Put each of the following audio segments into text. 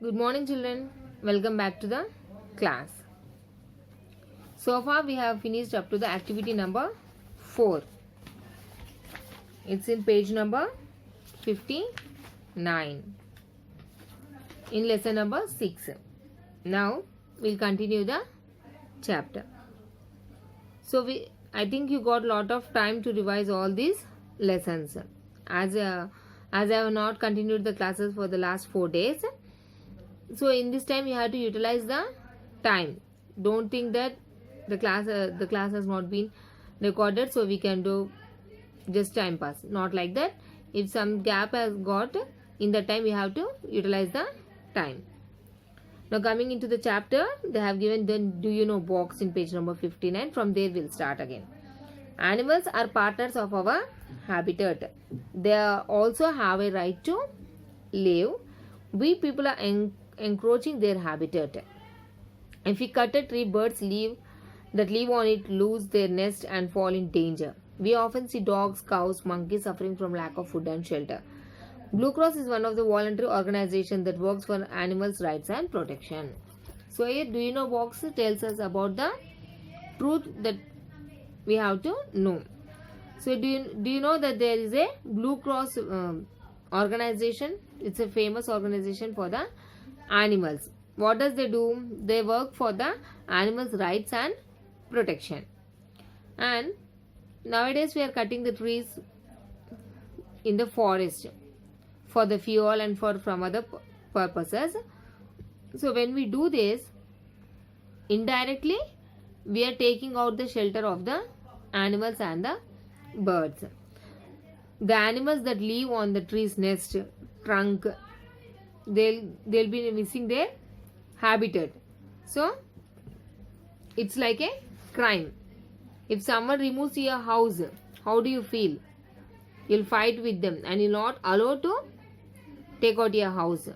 Good morning, children. Welcome back to the class. So far, we have finished up to the activity number 4. It's in page number 59 in lesson number 6. Now, we'll continue the chapter. So, I think you got a lot of time to revise all these lessons. As I have not continued the classes for the last 4 days, so in this time you have to utilize the time. Don't think that the class has not been recorded, so we can do just time pass. Not like that. If some gap has got in the time, we have to utilize the time. Now coming into the chapter, they have given the do you know box in page number 59. From there we'll start again. Animals are partners of our habitat. They also have a right to live. We people are encroaching their habitat. If we cut a tree, birds that live on it lose their nest and fall in danger. We often see dogs, cows, monkeys suffering from lack of food and shelter. Blue Cross is one of the voluntary organizations that works for animals' rights and protection. So here, do you know box tells us about the truth that we have to know. So do you know that there is a Blue Cross organization? It's a famous organization for the animals. What does they do? They work for the animals' rights and protection. And nowadays we are cutting the trees in the forest for the fuel and from other purposes. So when we do this, indirectly we are taking out the shelter of the animals and the birds. The animals that live on the tree's nest, trunk, they'll be missing their habitat. So it's like a crime. If someone removes your house, how do you feel? You'll fight with them and you'll not allow to take out your house.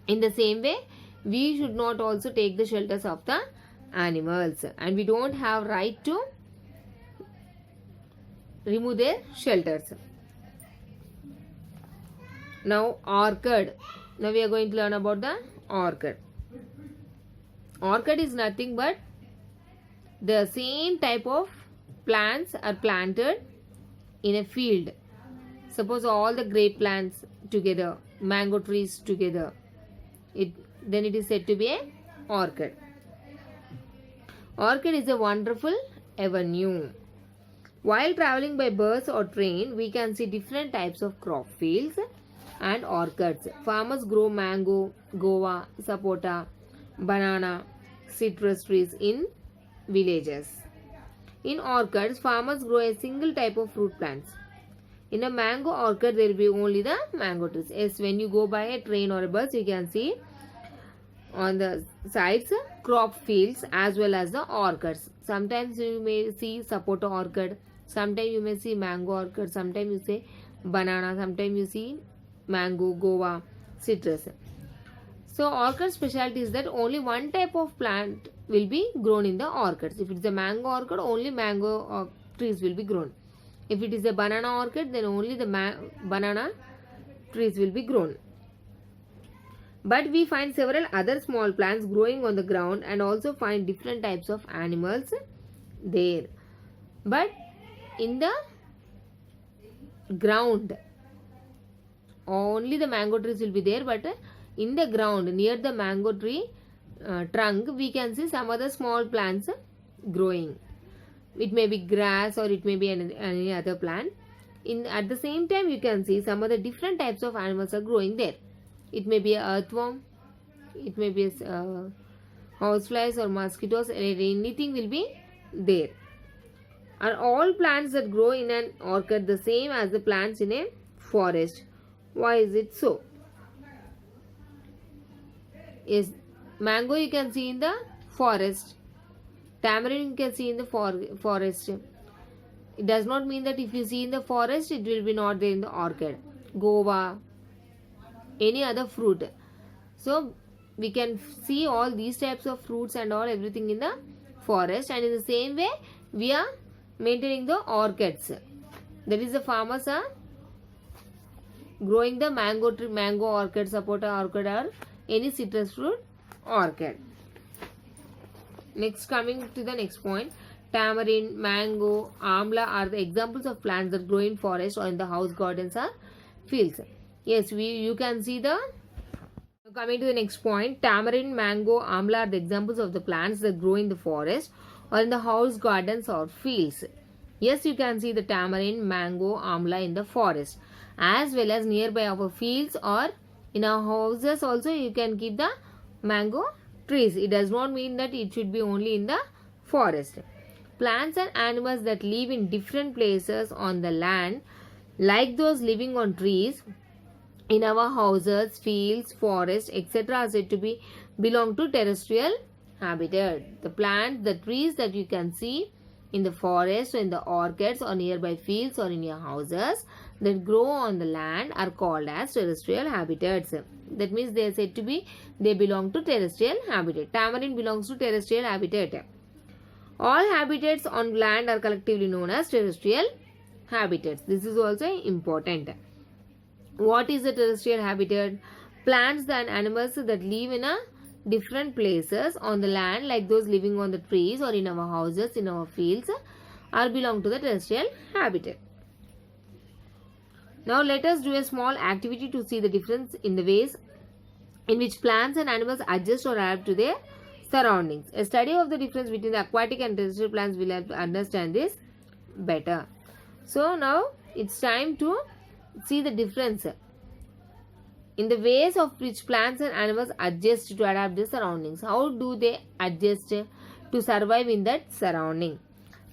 In the same way, we should not also take the shelters of the animals, and we don't have right to remove their shelters. Now orchid. Now we are going to learn about the orchid. Orchid is nothing but the same type of plants are planted in a field. Suppose all the grape plants together, mango trees together, then it is said to be a orchid. Orchid is a wonderful avenue. While traveling by bus or train, we can see different types of crop fields and orchids. Farmers grow mango, guava, sapota, banana, citrus trees in villages. In orchids, farmers grow a single type of fruit plants. In a mango orchid, there will be only the mango trees. Yes, when you go by a train or a bus, you can see on the sides crop fields as well as the orchids. Sometimes you may see sapota orchid, sometimes you may see mango orchid, sometimes you see banana, sometimes you see mango, guava, citrus. So orchid specialty is that only one type of plant will be grown in the orchids. If it is a mango orchid, only mango trees will be grown. If it is a banana orchid, then only the banana trees will be grown. But we find several other small plants growing on the ground and also find different types of animals there. But in the ground, only the mango trees will be there, but in the ground near the mango tree trunk, we can see some other small plants growing. It may be grass or it may be any other plant. At the same time, you can see some other different types of animals are growing there. It may be an earthworm, it may be houseflies or mosquitoes, anything will be there. Are all plants that grow in an orchid the same as the plants in a forest? Why is it so? Yes, mango you can see in the forest. Tamarind you can see in the forest. It does not mean that if you see in the forest, it will be not there in the orchid. Guava, any other fruit. So we can see all these types of fruits and all everything in the forest, and in the same way we are maintaining the orchids. That is, the farmers are growing the mango tree, mango orchid, sapota orchid, or any citrus fruit orchid. Next, coming to the next point, tamarind, mango, amla are the examples of plants that grow in forest or in the house gardens or fields. Yes, you can see the. Coming to the next point, tamarind, mango, amla are the examples of the plants that grow in the forest or in the house gardens or fields. Yes, you can see the tamarind, mango, amla in the forest as well as nearby our fields, or in our houses also you can keep the mango trees. It does not mean that it should be only in the forest. Plants and animals that live in different places on the land, like those living on trees in our houses, fields, forests, etc., are said to be belong to terrestrial habitat. The plants, the trees that you can see in the forest or in the orchards or nearby fields or in your houses that grow on the land are called as terrestrial habitats. That means they are said to be, they belong to terrestrial habitat. Tamarind belongs to terrestrial habitat. All habitats on land are collectively known as terrestrial habitats. This is also important. What is a terrestrial habitat? Plants and animals that live in a different places on the land, like those living on the trees or in our houses, in our fields, are belong to the terrestrial habitat. Now let us do a small activity to see the difference in the ways in which plants and animals adjust or adapt to their surroundings. A study of the difference between the aquatic and terrestrial plants will help to understand this better. So now it's time to see the difference in the ways of which plants and animals adjust to adapt their surroundings. How do they adjust to survive in that surrounding?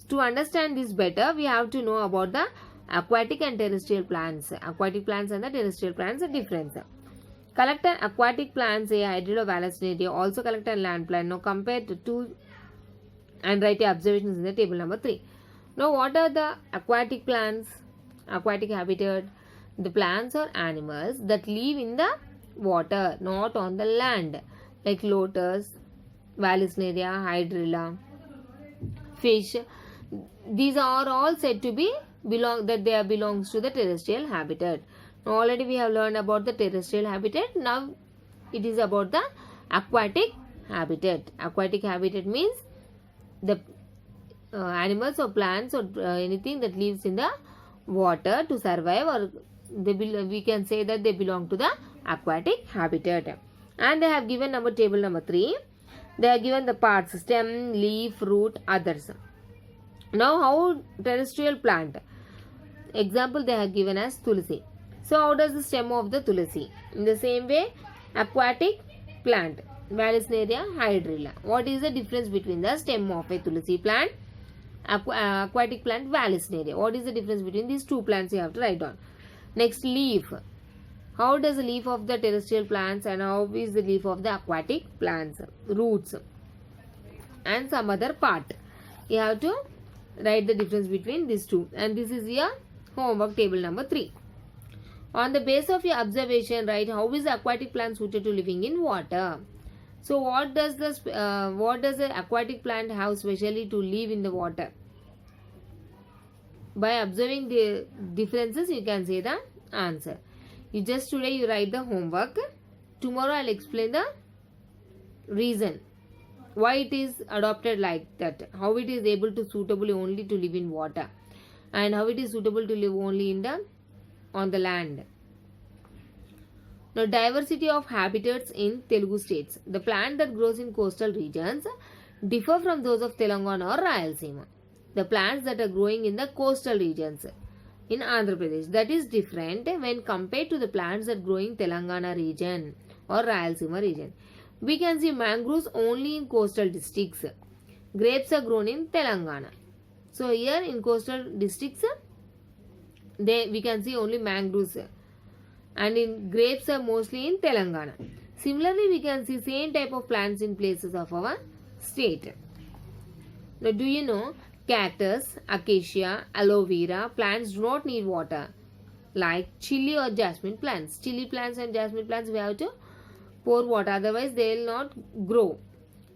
To understand this better, we have to know about the aquatic and terrestrial plants. Aquatic plants and the terrestrial plants are different. Collect an aquatic plants, say Hydrilla vallisneria, also collect a land plant. Now compare the two and write your observations in the table number 3. Now what are the aquatic plants? Aquatic habitat. The plants or animals that live in the water, not on the land, like lotus, vallisneria, hydrilla, fish. These are all said to be belongs to the terrestrial habitat. Now already we have learned about the terrestrial habitat. Now it is about the aquatic habitat. Aquatic habitat means the animals or plants or anything that lives in the water to survive, or we can say that they belong to the aquatic habitat. And they have given table number 3. They are given the parts: stem, leaf, root, others. Now how terrestrial plant? Example they have given as tulsi. So how does the stem of the tulsi? In the same way, aquatic plant, vallisneria, hydrilla. What is the difference between the stem of a tulsi plant, aquatic plant, vallisneria? What is the difference between these two plants? You have to write down. Next, leaf. How does the leaf of the terrestrial plants and how is the leaf of the aquatic plants? Roots and some other part. You have to write the difference between these two. And this is your homework, table number 3. On the base of your observation, write how is the aquatic plant suited to living in water. So what does the aquatic plant have specially to live in the water? By observing the differences, you can say the answer. Today you write the homework. Tomorrow I'll explain the reason why it is adopted like that, how it is able to suitably only to live in water, and how it is suitable to live only in on the land. Now, diversity of habitats in Telugu states. The plant that grows in coastal regions differ from those of Telangana or Rayalaseema. The plants that are growing in the coastal regions in Andhra Pradesh, that is different when compared to the plants that grow in Telangana region or Rayalaseema region. We can see mangroves only in coastal districts. Grapes are grown in Telangana. So here in coastal districts, we can see only mangroves, and in grapes are mostly in Telangana. Similarly, we can see same type of plants in places of our state. Now, do you know cactus, acacia, aloe vera plants do not need water like chili or jasmine plants. Chili plants and jasmine plants we have to pour water, otherwise they will not grow.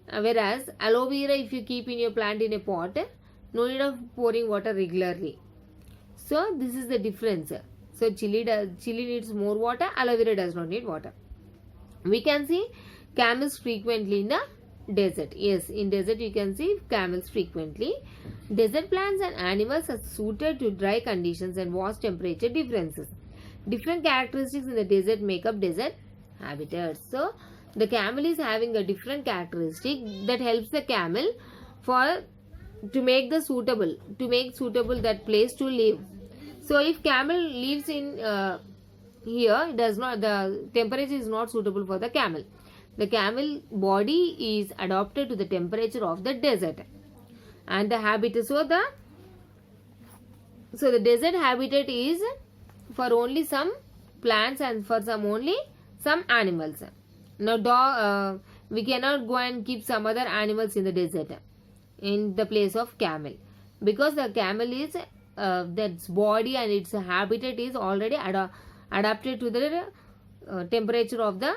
Whereas aloe vera, if you keep in your plant in a pot, no need of pouring water regularly. So this is the difference. So chili needs more water, aloe vera does not need water. We can see camels frequently in the desert. Yes, in desert you can see camels frequently. Desert plants and animals are suited to dry conditions and vast temperature differences. Different characteristics in the desert make up desert habitats. So the camel is having a different characteristic that helps the camel to make suitable that place to live. So if camel lives in here, the temperature is not suitable for the camel. The camel body is adapted to the temperature of the desert and the habitat. So the desert habitat is for only some plants and for some animals. Now we cannot go and keep some other animals in the desert in the place of camel, because the camel is its body and its habitat is already adapted to the temperature of the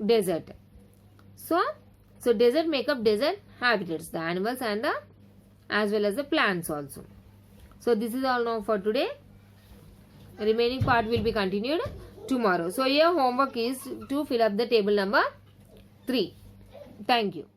desert. So desert make up desert habitats, the animals and as well as the plants also. So this is all now for today. Remaining part will be continued tomorrow. So your homework is to fill up the table number 3. Thank you.